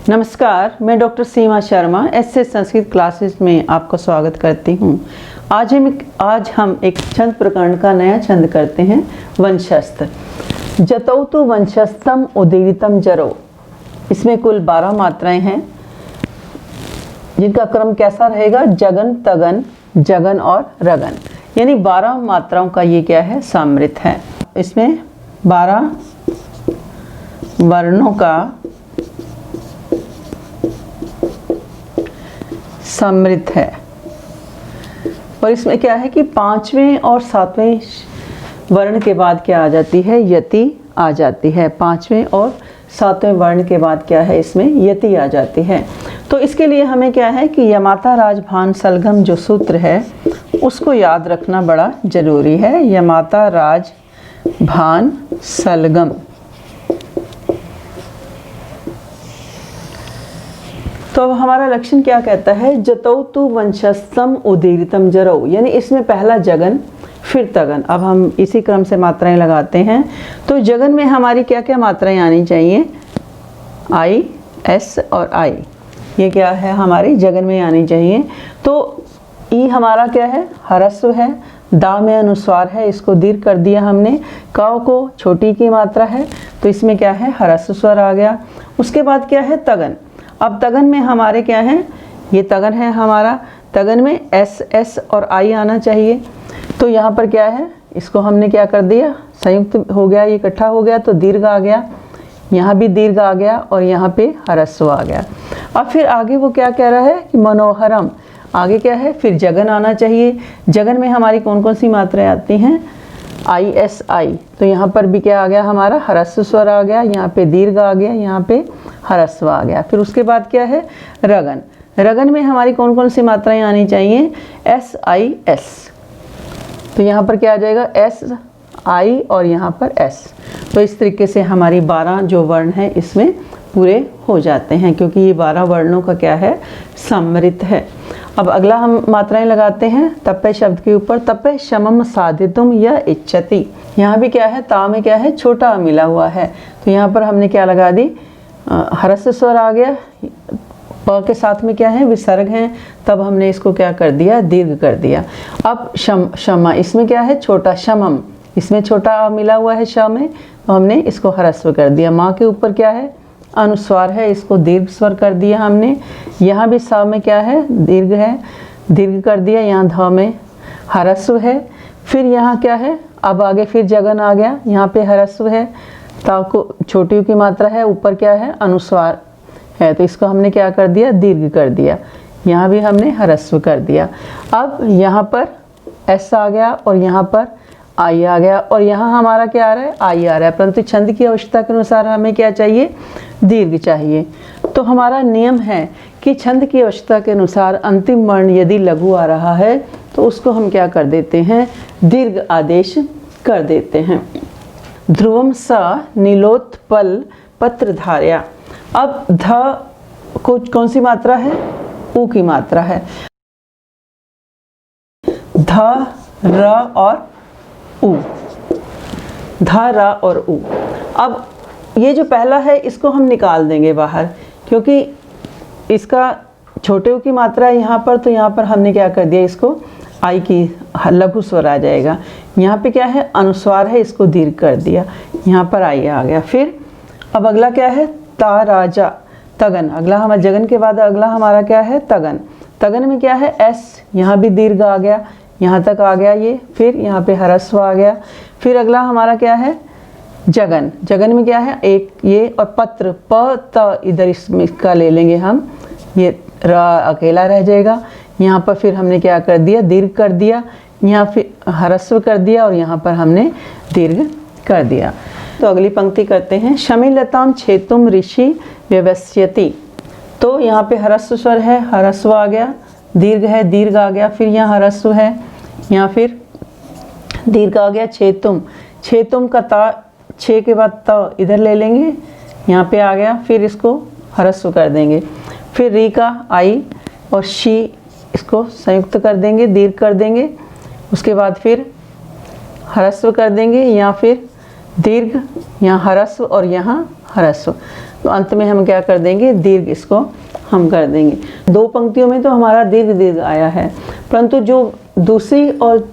नमस्कार, मैं डॉक्टर सीमा Sharma SS Sanskrit classes में आपका स्वागत करती हूँ। आज हम एक छंद प्रकरण का नया छंद करते हैं, वंशस्थ। जतौ तु वंशस्थम उदीरितम जरो। इसमें कुल 12 मात्राएं हैं, जिनका क्रम कैसा रहेगा? जगन, तगन, जगन और रगन, यानी 12 मात्राओं का ये क्या है? सम्मिलित है। इसमें 12 वर्णों का सम्मिलित है। और इसमें क्या है कि 5वें और 7वें वर्ण के बाद क्या आ जाती है? यति आ जाती है। 5वें और 7वें वर्ण के बाद क्या है? इसमें यति आ जाती है। तो इसके लिए हमें क्या है कि यमाता राज भान सलगम जो सूत्र है उसको याद रखना बड़ा जरूरी है। यमाता राज भान सलगम। तो अब हमारा लक्षण क्या कहता है? जतौ तु वंशस्थम उदीरितम जरौ, यानी इसमें पहला जगन फिर तगन। अब हम इसी क्रम से मात्राएं लगाते हैं। तो जगन में हमारी क्या क्या मात्राएं आनी चाहिए? आई, एस और आई, ये क्या है? हमारी जगन में आनी चाहिए। तो ई हमारा क्या है? ह्रस्व है। दा में अनुस्वार है, इसको दीर्घ कर दिया हमने। काव को छोटी की मात्रा है, तो इसमें क्या है? ह्रस्व स्वर आ गया। उसके बाद क्या है? तगन। अब तगन में हमारे क्या है? ये तगन है हमारा। तगन में एस, एस और आई आना चाहिए। तो यहाँ पर क्या है? इसको हमने क्या कर दिया? संयुक्त हो गया, ये इकट्ठा हो गया, तो दीर्घ आ गया। यहाँ भी दीर्घ आ गया और यहाँ पे ह्रस्व आ गया। अब फिर आगे वो क्या कह रहा है कि मनोहरम। आगे क्या है? फिर जगन आना चाहिए। जगन में हमारी कौन कौन सी मात्राएं आती हैं? आई, एस, आई। तो यहाँ पर भी क्या आ गया? हमारा ह्रस्व स्वर आ गया, यहाँ पे दीर्घ आ गया, यहाँ पे ह्रस्व आ गया। फिर उसके बाद क्या है? रगन। रगन में हमारी कौन कौन सी मात्राएं आनी चाहिए? एस, आई, एस। तो यहाँ पर क्या आ जाएगा? एस, आई और यहाँ पर एस। तो इस तरीके से हमारी 12 जो वर्ण हैं इसमें पूरे हो जाते हैं, क्योंकि ये 12 वर्णों का क्या है? सम्मिलित है। अब अगला हम मात्राएं लगाते हैं तप्पे शब्द के ऊपर। तप्पे शमम साधितुम या इच्छति। यहाँ भी क्या है? ता में क्या है? छोटा मिला हुआ है, तो यहाँ पर हमने क्या लगा दी? ह्रस्व स्वर आ गया। प के साथ में क्या है? विसर्ग है, तब हमने इसको क्या कर दिया? दीर्घ कर दिया। अब शमा, इसमें क्या है? छोटा। शमम, इसमें छोटा मिला हुआ है श में, तो हमने इसको ह्रस्व कर दिया। माँ के ऊपर क्या है? अनुस्वार है, इसको दीर्घ स्वर कर दिया हमने। यहाँ भी स में क्या है? दीर्घ है, दीर्घ कर दिया। यहाँ ध में ह्रस्व है। फिर यहाँ क्या है? अब आगे फिर जगन आ गया, यहाँ पे ह्रस्व है। ता को छोटी की मात्रा है, ऊपर क्या है? अनुस्वार है, तो इसको हमने क्या कर दिया? दीर्घ कर दिया। यहाँ भी हमने ह्रस्व कर दिया। अब यहाँ पर एस आ गया और यहाँ पर आई आ गया, और यहाँ हमारा क्या आ रहा है? आई आ रहा है, परंतु छंद की आवश्यकता के अनुसार हमें क्या चाहिए? दीर्घ चाहिए। तो हमारा नियम है कि छंद की आवश्यकता के अनुसार अंतिम वर्ण यदि लघु आ रहा है तो उसको हम क्या कर देते हैं? दीर्घ आदेश कर देते हैं। ध्रुवम स नीलोत्पल पत्रधार्या। अब ध को कौन सी मात्रा है? ऊ की मात्रा है। ध, र और ऊ। ध, र और ऊ। अब ये जो पहला है इसको हम निकाल देंगे बाहर, क्योंकि इसका छोटे ऊ की मात्रा है यहाँ पर, तो यहाँ पर हमने क्या कर दिया? इसको आई की लघु स्वर आ जाएगा। यहाँ पे क्या है? अनुस्वार है, इसको दीर्घ कर दिया। यहाँ पर आई आ गया। फिर अब अगला क्या है? ता, राजा, तगन। अगला हमारा जगन के बाद अगला हमारा क्या है? तगन। तगन में क्या है? एस, यहाँ भी दीर्घ आ गया, यहाँ तक आ गया ये। फिर यहाँ पे ह्रस्व आ गया। फिर अगला हमारा क्या है? जगन। जगन में क्या है? एक ये और पत्र, प त इधर इसका ले लेंगे हम, ये र अकेला रह जाएगा। यहाँ पर फिर हमने क्या कर दिया? दीर्घ कर दिया। यहाँ फिर ह्रस्व कर दिया और यहाँ पर हमने दीर्घ कर दिया। तो अगली पंक्ति करते हैं। शमिलताम छेतुम ऋषि व्यवस्यति। तो यहाँ पे ह्रस्व स्वर है, ह्रस्व आ गया, दीर्घ है, दीर्घ आ गया। फिर यहाँ ह्रस्व है, यहाँ फिर दीर्घ आ गया। छेतुम, छेतुम का ता, छे के बाद त इधर ले लेंगे, यहाँ पे आ गया। फिर इसको ह्रस्व कर देंगे। फिर री का आई और शी, इसको संयुक्त कर देंगे, दीर्घ कर देंगे। उसके बाद फिर ह्रस्व कर देंगे, यहाँ फिर दीर्घ, यहाँ ह्रस्व और यहाँ ह्रस्व। तो अंत में हम क्या कर देंगे, दीर्घ इसको हम कर देंगे। 2 पंक्तियों में तो हमारा दीर्घ दीर्घ आया है, परंतु जो दूसरी और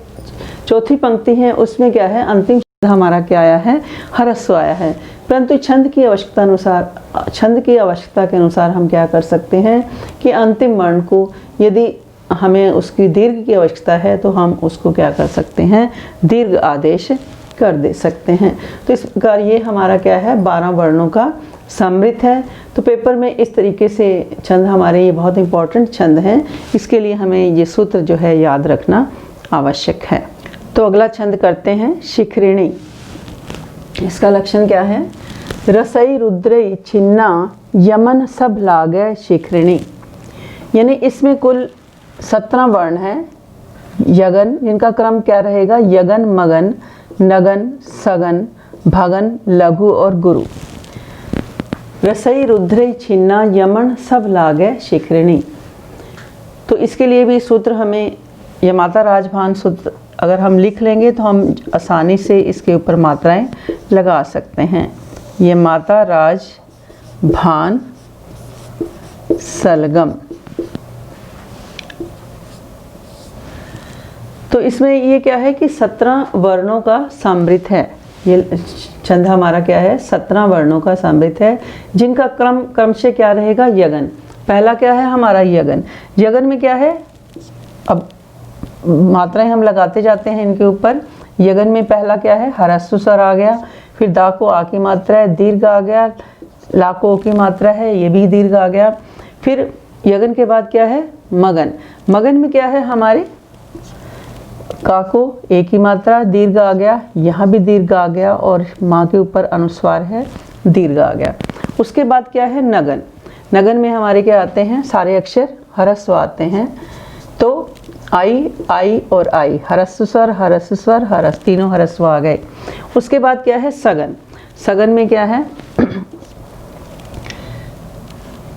चौथी पंक्ति है उसमें क्या है, अंतिम शब्द हमारा क्या आया है, ह्रस्व आया है। परंतु छंद की आवश्यकता के अनुसार हम क्या कर सकते हैं कि अंतिम वर्ण को यदि हमें उसकी दीर्घ की आवश्यकता है तो हम उसको क्या कर सकते हैं, दीर्घ आदेश कर दे सकते हैं। तो इस प्रकार ये हमारा क्या है, 12 वर्णों का समृद्ध है। तो पेपर में इस तरीके से छंद हमारे ये बहुत इंपॉर्टेंट छंद हैं, इसके लिए हमें ये सूत्र जो है याद रखना आवश्यक है। तो अगला छंद करते हैं, शिखरिणी। इसका लक्षण क्या है, रसई रुद्रई छिन्ना यमन सब लागे शिखरिणी। यानी इसमें कुल 17 वर्ण हैं, यगन, जिनका क्रम क्या रहेगा, यगन, मगन, नगन, सगन, भगन, लघु और गुरु। रसई रुद्रई छिन्ना यमन सब लागे शिखरिणी। तो इसके लिए भी सूत्र हमें यह माता राजभान सूत्र अगर हम लिख लेंगे तो हम आसानी से इसके ऊपर मात्राएं लगा सकते हैं। ये माता राज भान सलगम। तो इसमें ये क्या है कि 17 वर्णों का समृद्ध है। ये छंद हमारा क्या है, 17 वर्णों का समृद्ध है, जिनका क्रम से क्या रहेगा, यगन। पहला क्या है हमारा, यगन। यगन में क्या है, अब मात्राएं हम लगाते जाते हैं इनके ऊपर। यगन में पहला क्या है, ह्रस्व स्वर आ गया, फिर दा को आ की मात्रा है, दीर्घ आ गया, ला को ओ की मात्रा है, ये भी दीर्घ आ गया। फिर यगन के बाद क्या है, मगन। मगन में क्या है हमारे, का को ए की मात्रा, दीर्घ आ गया, यहाँ भी दीर्घ आ गया और माँ के ऊपर अनुस्वार है, दीर्घ आ गया। उसके बाद क्या है, नगन। नगन में हमारे क्या आते हैं, सारे अक्षर ह्रस्व आते हैं। तो आई, आई और आई, ह्रस्व स्वर, ह्रस्व स्वर, ह्रस्व, तीनों ह्रस्व आ गए। उसके बाद क्या है, सगन। सगन में क्या है,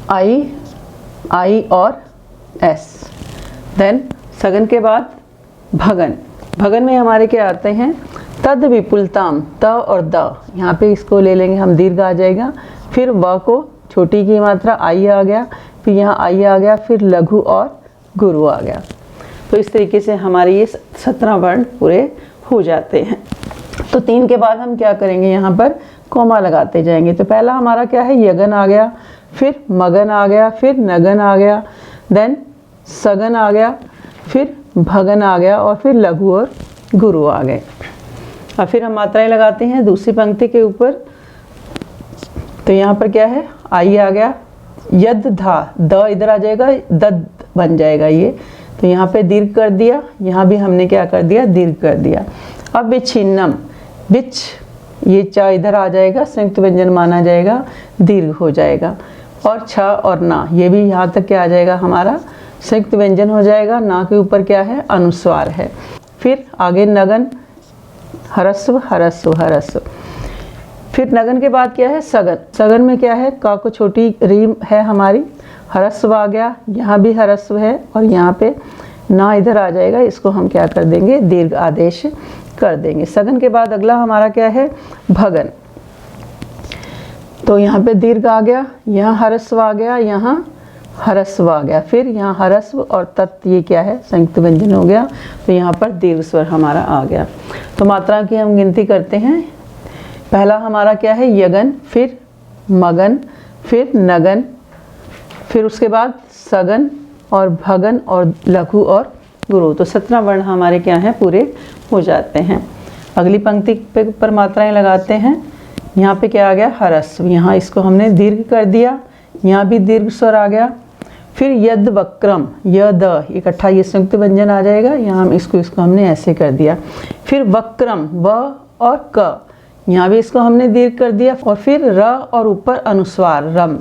आई, आई और एस। देन सगन के बाद भगन। भगन में हमारे क्या आते हैं, तद विपुलताम, त और द, यहाँ पे इसको ले लेंगे हम, दीर्घ आ जाएगा। फिर व को छोटी की मात्रा, आई आ गया, फिर यहाँ आई आ गया, फिर लघु और गुरु आ गया। तो इस तरीके से हमारे ये 17 वर्ण पूरे हो जाते हैं। तो 3 के बाद हम क्या करेंगे, यहाँ पर कोमा लगाते जाएंगे। तो पहला हमारा क्या है, यगन आ गया, फिर मगन आ गया, फिर नगन आ गया, देन सगन आ गया, फिर भगन आ गया और फिर लघु और गुरु आ गए। और फिर हम मात्राएं लगाते हैं दूसरी पंक्ति के ऊपर। तो यहाँ पर क्या है, आई आ गया, यद धा, द इधर आ जाएगा, दद बन जाएगा ये। तो यहाँ पे दीर्घ कर दिया, यहाँ भी हमने क्या कर दिया, दीर्घ कर दिया। अब विच्छिन्नम, विच, ये च इधर आ जाएगा, संयुक्त व्यंजन माना जाएगा, दीर्घ हो जाएगा। और छ और ना, ये भी यहाँ तक क्या आ जाएगा हमारा, संयुक्त व्यंजन हो जाएगा। ना के ऊपर क्या है, अनुस्वार है। फिर आगे नगन, ह्रस्व ह्रस्व ह्रस्व। फिर नगन के बाद क्या है, सगन। सगन में क्या है, का को छोटी रीम है हमारी, ह्रस्व आ गया, यहाँ भी ह्रस्व है और यहाँ पे ना इधर आ जाएगा, इसको हम क्या कर देंगे, दीर्घ आदेश कर देंगे। सगन के बाद अगला हमारा क्या है, भगन। तो यहाँ पे दीर्घ आ गया, यहाँ ह्रस्व आ गया, यहाँ ह्रस्व आ गया, फिर यहाँ ह्रस्व और तत्, ये क्या है, संयुक्त व्यंजन हो गया। तो यहाँ पर दीर्घ स्वर हमारा आ गया। तो मात्रा की हम गिनती करते हैं। पहला हमारा क्या है, यगन, फिर मगन, फिर नगन, फिर उसके बाद सगन और भगन और लघु और गुरु। तो 17 वर्ण हमारे क्या हैं, पूरे हो जाते हैं। अगली पंक्ति पर मात्राएं लगाते हैं। यहाँ पे क्या आ गया, ह्रस्व, यहाँ इसको हमने दीर्घ कर दिया, यहाँ भी दीर्घ स्वर आ गया। फिर यद वक्रम, य द इकट्ठा ये संयुक्त व्यंजन आ जाएगा, यहाँ हम इसको हमने ऐसे कर दिया। फिर वक्रम, व और क, यहाँ भी इसको हमने दीर्घ कर दिया। और फिर र और ऊपर अनुस्वार, रम,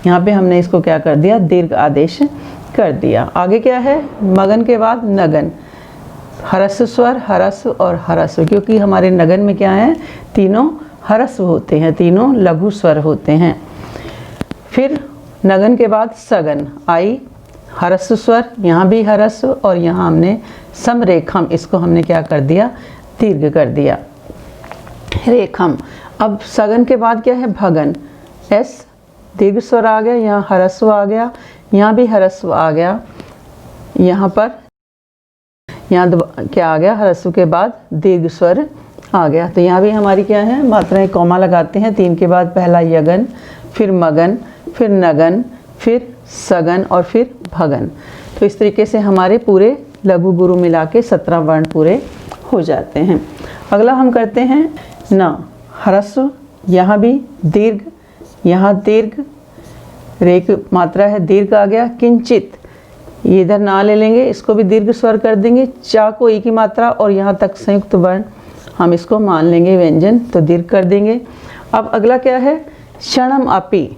यहाँ पे हमने इसको क्या कर दिया, दीर्घ आदेश कर दिया। आगे क्या है, मगन के बाद नगन, ह्रस्व स्वर, ह्रस्व और ह्रस्व, क्योंकि हमारे नगन में क्या है, तीनों ह्रस्व होते हैं, तीनों लघु स्वर होते हैं। फिर नगन के बाद सगन, आई, ह्रस्व स्वर, यहाँ भी ह्रस्व और यहाँ हमने समरेखम, इसको हमने क्या कर दिया, दीर्घ कर दिया, रेखम। अब सगन के बाद क्या है, भगन, एस दीर्घ स्वर आ गया, यहाँ ह्रस्व आ गया, यहाँ भी ह्रस्व आ गया, यहाँ पर यहाँ क्या आ गया, ह्रस्व के बाद दीर्घ स्वर आ गया। तो यहाँ भी हमारी क्या है, मात्राएं कॉमा लगाते हैं। 3 के बाद पहला यगन, फिर मगन, फिर नगन, फिर सगन और फिर भगन। तो इस तरीके से हमारे पूरे लघु गुरु मिला के 17 वर्ण पूरे हो जाते हैं। अगला हम करते हैं न, ह्रस्व, यहाँ भी दीर्घ, यहाँ दीर्घ, रेख मात्रा है, दीर्घ आ गया। किंचित, ये इधर ना ले लेंगे, इसको भी दीर्घ स्वर कर देंगे। चा को ई की मात्रा और यहाँ तक संयुक्त वर्ण हम इसको मान लेंगे व्यंजन, तो दीर्घ कर देंगे। अब अगला क्या है, क्षणम अपि।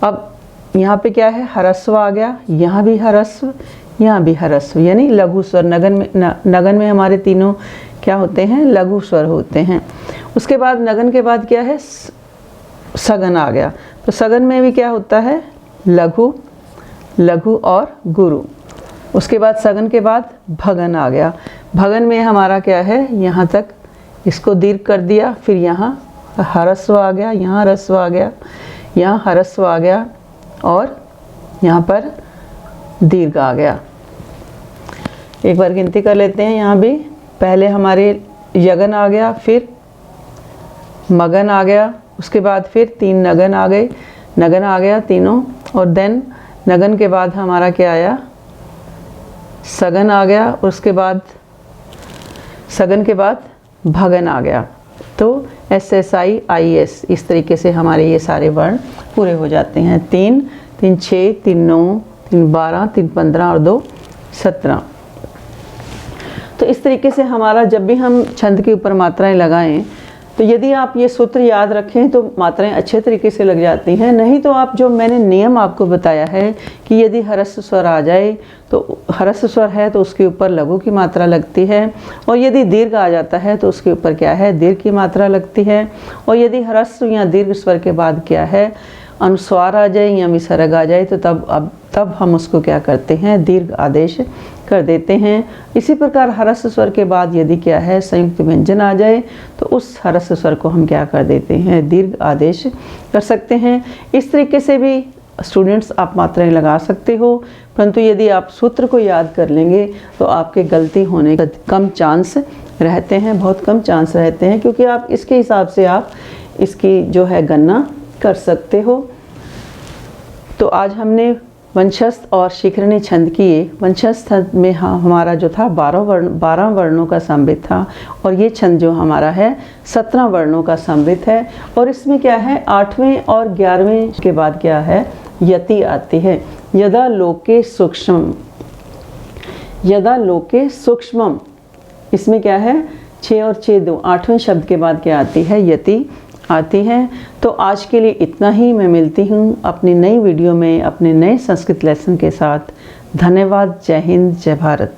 अब यहाँ पे क्या है, ह्रस्व आ गया, यहाँ भी ह्रस्व, यहाँ भी ह्रस्व, यानी लघु स्वर। नगन में हमारे तीनों क्या होते हैं, लघु स्वर होते हैं। उसके बाद नगन के बाद क्या है, सगन आ गया। तो सगन में भी क्या होता है, लघु, लघु और गुरु। उसके बाद सगन के बाद भगन आ गया। भगन में हमारा क्या है, यहाँ तक इसको दीर्घ कर दिया, फिर यहाँ ह्रस्व आ गया, यहाँ ह्रस्व आ गया, यहाँ ह्रस्व आ गया और यहाँ पर दीर्घ आ गया। एक बार गिनती कर लेते हैं। यहाँ भी पहले हमारे यगन आ गया, फिर मगन आ गया, उसके बाद फिर 3 नगन आ गए, नगन आ गया तीनों, और देन नगन के बाद हमारा क्या आया, सगन आ गया, उसके बाद सगन के बाद भगन आ गया। तो SSI IS, इस तरीके से हमारे ये सारे वर्ण पूरे हो जाते हैं। 3 3 6 3 9 3 12 3 15 और 2 17। तो इस तरीके से हमारा जब भी हम छंद के ऊपर मात्राएं लगाएं, तो यदि आप ये सूत्र याद रखें तो मात्राएं अच्छे तरीके से लग जाती हैं। नहीं तो आप जो मैंने नियम आपको बताया है कि यदि ह्रस्व स्वर आ जाए, तो ह्रस्व स्वर है तो उसके ऊपर लघु की मात्रा लगती है, और यदि दीर्घ आ जाता है तो उसके ऊपर क्या है, दीर्घ की मात्रा लगती है, और यदि ह्रस्व या दीर्घ स्वर के बाद क्या है, अनुस्वार आ जाए या विसर्ग आ जाए, तो तब हम उसको क्या करते हैं, दीर्घ आदेश कर देते हैं। इसी प्रकार ह्रस्व स्वर के बाद यदि क्या है, संयुक्त व्यंजन आ जाए, तो उस ह्रस्व स्वर को हम क्या कर देते हैं, दीर्घ आदेश कर सकते हैं। इस तरीके से भी स्टूडेंट्स आप मात्राएं लगा सकते हो, परंतु यदि आप सूत्र को याद कर लेंगे तो आपके गलती होने का कम चांस रहते हैं, बहुत कम चांस रहते हैं, क्योंकि आप इसके हिसाब से आप इसकी जो है गणना कर सकते हो। तो आज हमने वंशस्थ और शिखरणी छंद किए। वंशस्थ छंद में हमारा जो था 12 वर्णों का समृद्ध था, और ये छंद जो हमारा है 17 वर्णों का समृद्ध है। और इसमें क्या है, 8वें और 11वें के बाद क्या है, यति आती है। यदा लोके सूक्ष्मम, यदा लोके सूक्ष्मम, इसमें क्या है, 6 और 6 2, 8वें शब्द के बाद क्या आती है, यति आती हैं। तो आज के लिए इतना ही। मैं मिलती हूँ अपनी नई वीडियो में अपने नए संस्कृत लेसन के साथ। धन्यवाद। जय हिंद, जय भारत।